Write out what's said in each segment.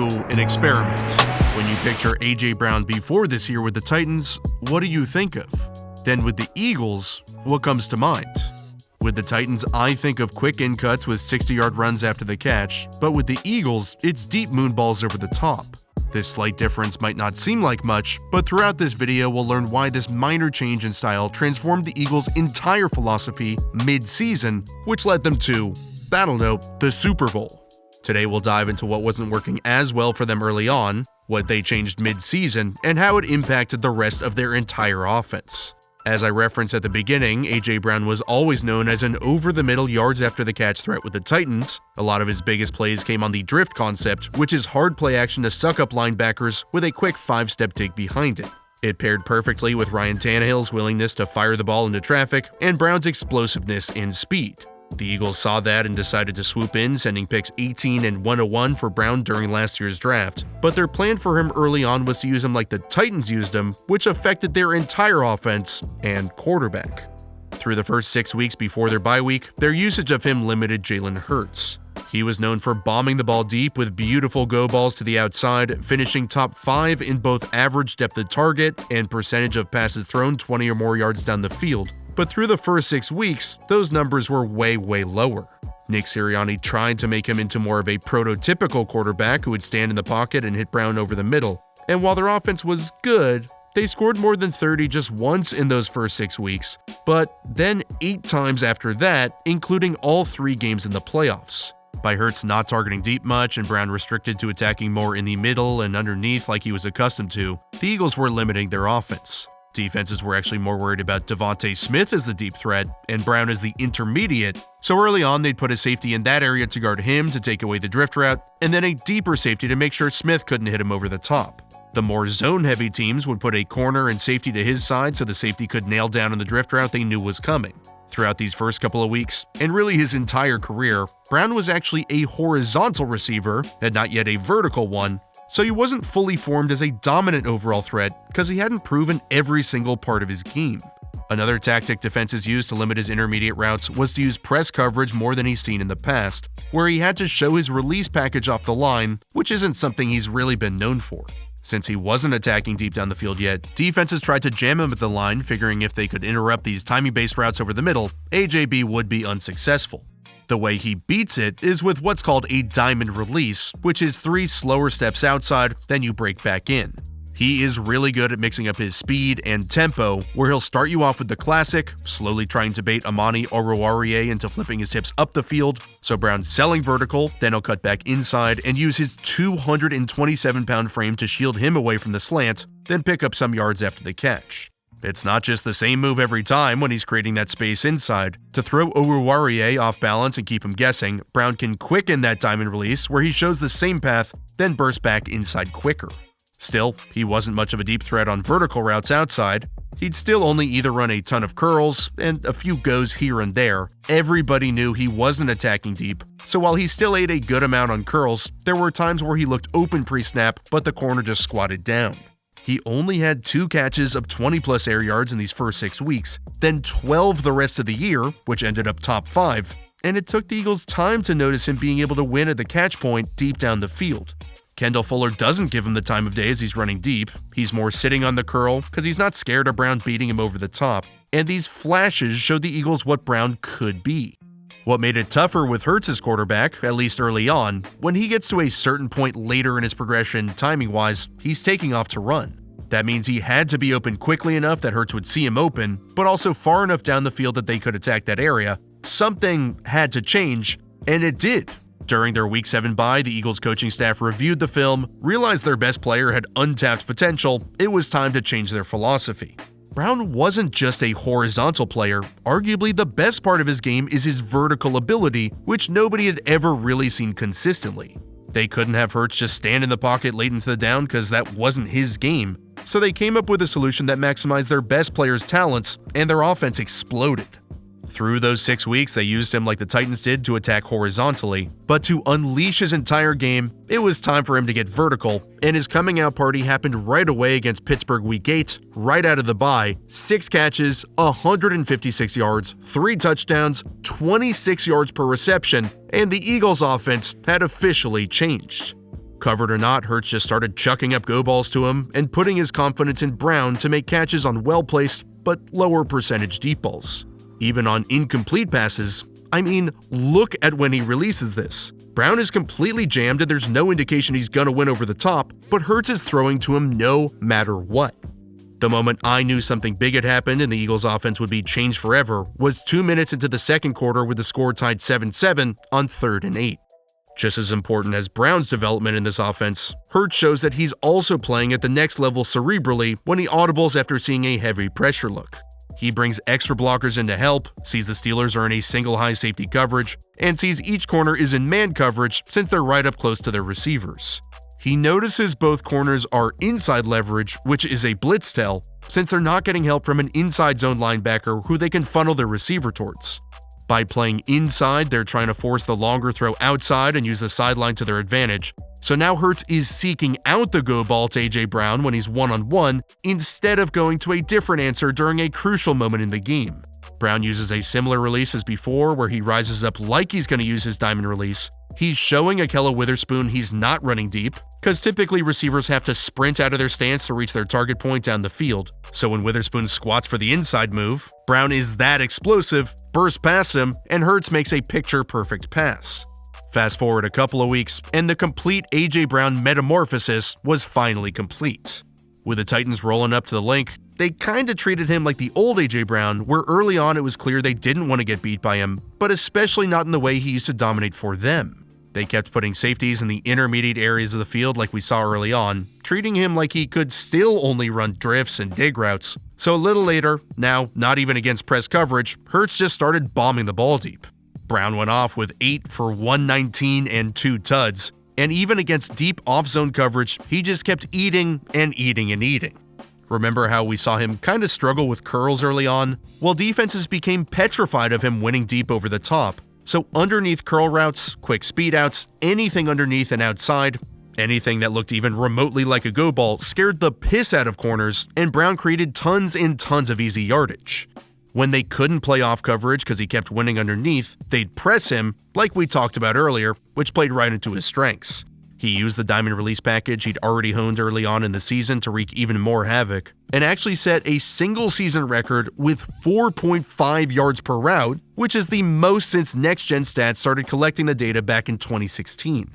do an experiment. When you picture A.J. Brown before this year with the Titans, what do you think of? Then with the Eagles, what comes to mind? With the Titans, I think of quick in cuts with 60-yard runs after the catch, but with the Eagles, it's deep moon balls over the top. This slight difference might not seem like much, but throughout this video we'll learn why this minor change in style transformed the Eagles' entire philosophy mid-season, which led them to, I don't know, the Super Bowl. Today we'll dive into what wasn't working as well for them early on, what they changed mid-season, and how it impacted the rest of their entire offense. As I referenced at the beginning, A.J. Brown was always known as an over-the-middle yards after the catch threat with the Titans. A lot of his biggest plays came on the drift concept, which is hard play action to suck up linebackers with a quick 5-step dig behind it. It paired perfectly with Ryan Tannehill's willingness to fire the ball into traffic and Brown's explosiveness and speed. The Eagles saw that and decided to swoop in, sending picks 18 and 101 for Brown during last year's draft. But their plan for him early on was to use him like the Titans used him, which affected their entire offense and quarterback. Through the first 6 weeks before their bye week, their usage of him limited Jalen Hurts. He was known for bombing the ball deep with beautiful go balls to the outside, finishing top 5 in both average depth of target and percentage of passes thrown 20 or more yards down the field. But through the first 6 weeks, those numbers were way lower. Nick Sirianni tried to make him into more of a prototypical quarterback who would stand in the pocket and hit Brown over the middle. And while their offense was good, they scored more than 30 just once in those first 6 weeks, but then 8 times after that, including all 3 games in the playoffs. By Hurts not targeting deep much and Brown restricted to attacking more in the middle and underneath like he was accustomed to, the Eagles were limiting their offense. Defenses were actually more worried about Devontae Smith as the deep threat and Brown as the intermediate, so early on they'd put a safety in that area to guard him to take away the drift route, and then a deeper safety to make sure Smith couldn't hit him over the top. The more zone-heavy teams would put a corner and safety to his side so the safety could nail down on the drift route they knew was coming. Throughout these first couple of weeks, and really his entire career, Brown was actually a horizontal receiver, and not yet a vertical one, so he wasn't fully formed as a dominant overall threat because he hadn't proven every single part of his game. Another tactic defenses used to limit his intermediate routes was to use press coverage more than he's seen in the past, where he had to show his release package off the line, which isn't something he's really been known for. Since he wasn't attacking deep down the field yet, defenses tried to jam him at the line, figuring if they could interrupt these timing-based routes over the middle, AJB would be unsuccessful. The way he beats it is with what's called a diamond release, which is 3 slower steps outside, then you break back in. He is really good at mixing up his speed and tempo, where he'll start you off with the classic, slowly trying to bait Amani Oruwariye into flipping his hips up the field, so Brown's selling vertical, then he'll cut back inside and use his 227-pound frame to shield him away from the slant, then pick up some yards after the catch. It's not just the same move every time when he's creating that space inside. To throw Oruwariye off balance and keep him guessing, Brown can quicken that diamond release where he shows the same path, then bursts back inside quicker. Still, he wasn't much of a deep threat on vertical routes outside. He'd still only either run a ton of curls and a few goes here and there. Everybody knew he wasn't attacking deep, so while he still ate a good amount on curls, there were times where he looked open pre-snap, but the corner just squatted down. He only had 2 catches of 20-plus air yards in these first 6 weeks, then 12 the rest of the year, which ended up top 5, and it took the Eagles time to notice him being able to win at the catch point deep down the field. Kendall Fuller doesn't give him the time of day as he's running deep. He's more sitting on the curl because he's not scared of Brown beating him over the top, and these flashes showed the Eagles what Brown could be. What made it tougher with Hurts as quarterback, at least early on, when he gets to a certain point later in his progression, timing-wise, he's taking off to run. That means he had to be open quickly enough that Hurts would see him open, but also far enough down the field that they could attack that area. Something had to change, and it did. During their Week 7 bye, the Eagles coaching staff reviewed the film, realized their best player had untapped potential. It was time to change their philosophy. Brown wasn't just a horizontal player. Arguably, the best part of his game is his vertical ability, which nobody had ever really seen consistently. They couldn't have Hurts just stand in the pocket late into the down because that wasn't his game. So they came up with a solution that maximized their best players' talents, and their offense exploded. Through those 6 weeks, they used him like the Titans did to attack horizontally, but to unleash his entire game, it was time for him to get vertical, and his coming out party happened right away against Pittsburgh Week 8, right out of the bye. 6 catches, 156 yards, 3 touchdowns, 26 yards per reception, and the Eagles' offense had officially changed. Covered or not, Hurts just started chucking up go balls to him and putting his confidence in Brown to make catches on well-placed but lower percentage deep balls. Even on incomplete passes, look at when he releases this. Brown is completely jammed and there's no indication he's gonna win over the top, but Hurts is throwing to him no matter what. The moment I knew something big had happened and the Eagles' offense would be changed forever was 2 minutes into the second quarter with the score tied 7-7 on 3rd and 8. Just as important as Brown's development in this offense, Hurts shows that he's also playing at the next level cerebrally when he audibles after seeing a heavy pressure look. He brings extra blockers in to help, sees the Steelers are in a single high safety coverage, and sees each corner is in man coverage since they're right up close to their receivers. He notices both corners are inside leverage, which is a blitz tell, since they're not getting help from an inside zone linebacker who they can funnel their receiver towards. By playing inside, they're trying to force the longer throw outside and use the sideline to their advantage. So now Hurts is seeking out the go ball to A.J. Brown when he's one-on-one instead of going to a different answer during a crucial moment in the game. Brown uses a similar release as before where he rises up like he's going to use his diamond release. He's showing Ahkello Witherspoon he's not running deep, because typically receivers have to sprint out of their stance to reach their target point down the field. So when Witherspoon squats for the inside move, Brown is that explosive, bursts past him, and Hurts makes a picture-perfect pass. Fast forward a couple of weeks, and the complete A.J. Brown metamorphosis was finally complete. With the Titans rolling up to the link, they kinda treated him like the old A.J. Brown, where early on it was clear they didn't want to get beat by him, but especially not in the way he used to dominate for them. They kept putting safeties in the intermediate areas of the field like we saw early on, treating him like he could still only run drifts and dig routes. So a little later, now not even against press coverage, Hurts just started bombing the ball deep. Brown went off with 8 for 119 and 2 tuds, and even against deep off-zone coverage, he just kept eating and eating and eating. Remember how we saw him kinda struggle with curls early on? Well, defenses became petrified of him winning deep over the top. So underneath curl routes, quick speed outs, anything underneath and outside, anything that looked even remotely like a go ball scared the piss out of corners, and Brown created tons and tons of easy yardage. When they couldn't play off coverage because he kept winning underneath, they'd press him, like we talked about earlier, which played right into his strengths. He used the diamond release package he'd already honed early on in the season to wreak even more havoc, and actually set a single season record with 4.5 yards per route, which is the most since Next Gen Stats started collecting the data back in 2016.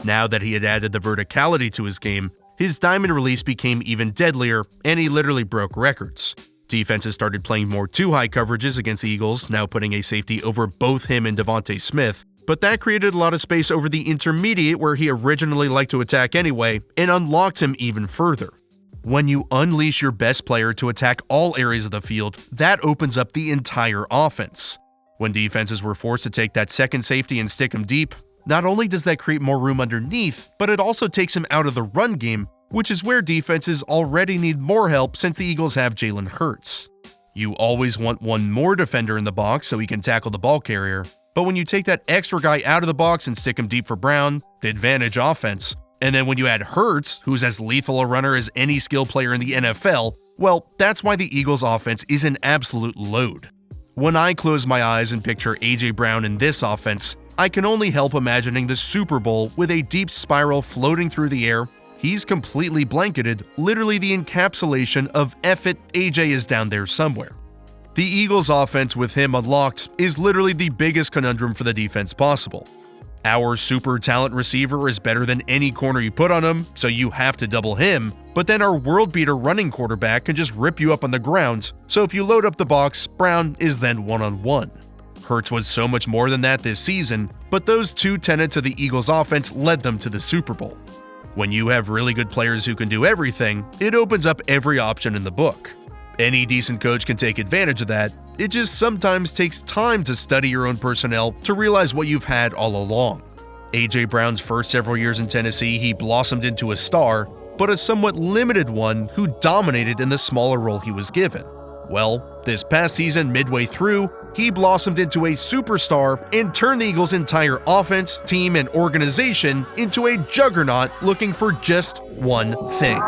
Now that he had added the verticality to his game, his diamond release became even deadlier, and he literally broke records. Defenses started playing more too-high coverages against the Eagles, now putting a safety over both him and Devontae Smith, but that created a lot of space over the intermediate where he originally liked to attack anyway, and unlocked him even further. When you unleash your best player to attack all areas of the field, that opens up the entire offense. When defenses were forced to take that second safety and stick him deep, not only does that create more room underneath, but it also takes him out of the run game, which is where defenses already need more help since the Eagles have Jalen Hurts. You always want one more defender in the box so he can tackle the ball carrier, but when you take that extra guy out of the box and stick him deep for Brown, the advantage offense, and then when you add Hurts, who's as lethal a runner as any skill player in the NFL, well, that's why the Eagles' offense is an absolute load. When I close my eyes and picture A.J. Brown in this offense, I can only help imagining the Super Bowl with a deep spiral floating through the air. He's completely blanketed, literally the encapsulation of "F it, AJ is down there somewhere." The Eagles' offense with him unlocked is literally the biggest conundrum for the defense possible. Our super talent receiver is better than any corner you put on him, so you have to double him, but then our world beater running quarterback can just rip you up on the ground, so if you load up the box, Brown is then one-on-one. Hurts was so much more than that this season, but those two tenets of the Eagles' offense led them to the Super Bowl. When you have really good players who can do everything, it opens up every option in the book. Any decent coach can take advantage of that. It just sometimes takes time to study your own personnel to realize what you've had all along. A.J. Brown's first several years in Tennessee, he blossomed into a star, but a somewhat limited one who dominated in the smaller role he was given. Well, this past season, midway through, he blossomed into a superstar and turned the Eagles' entire offense, team, and organization into a juggernaut looking for just one thing.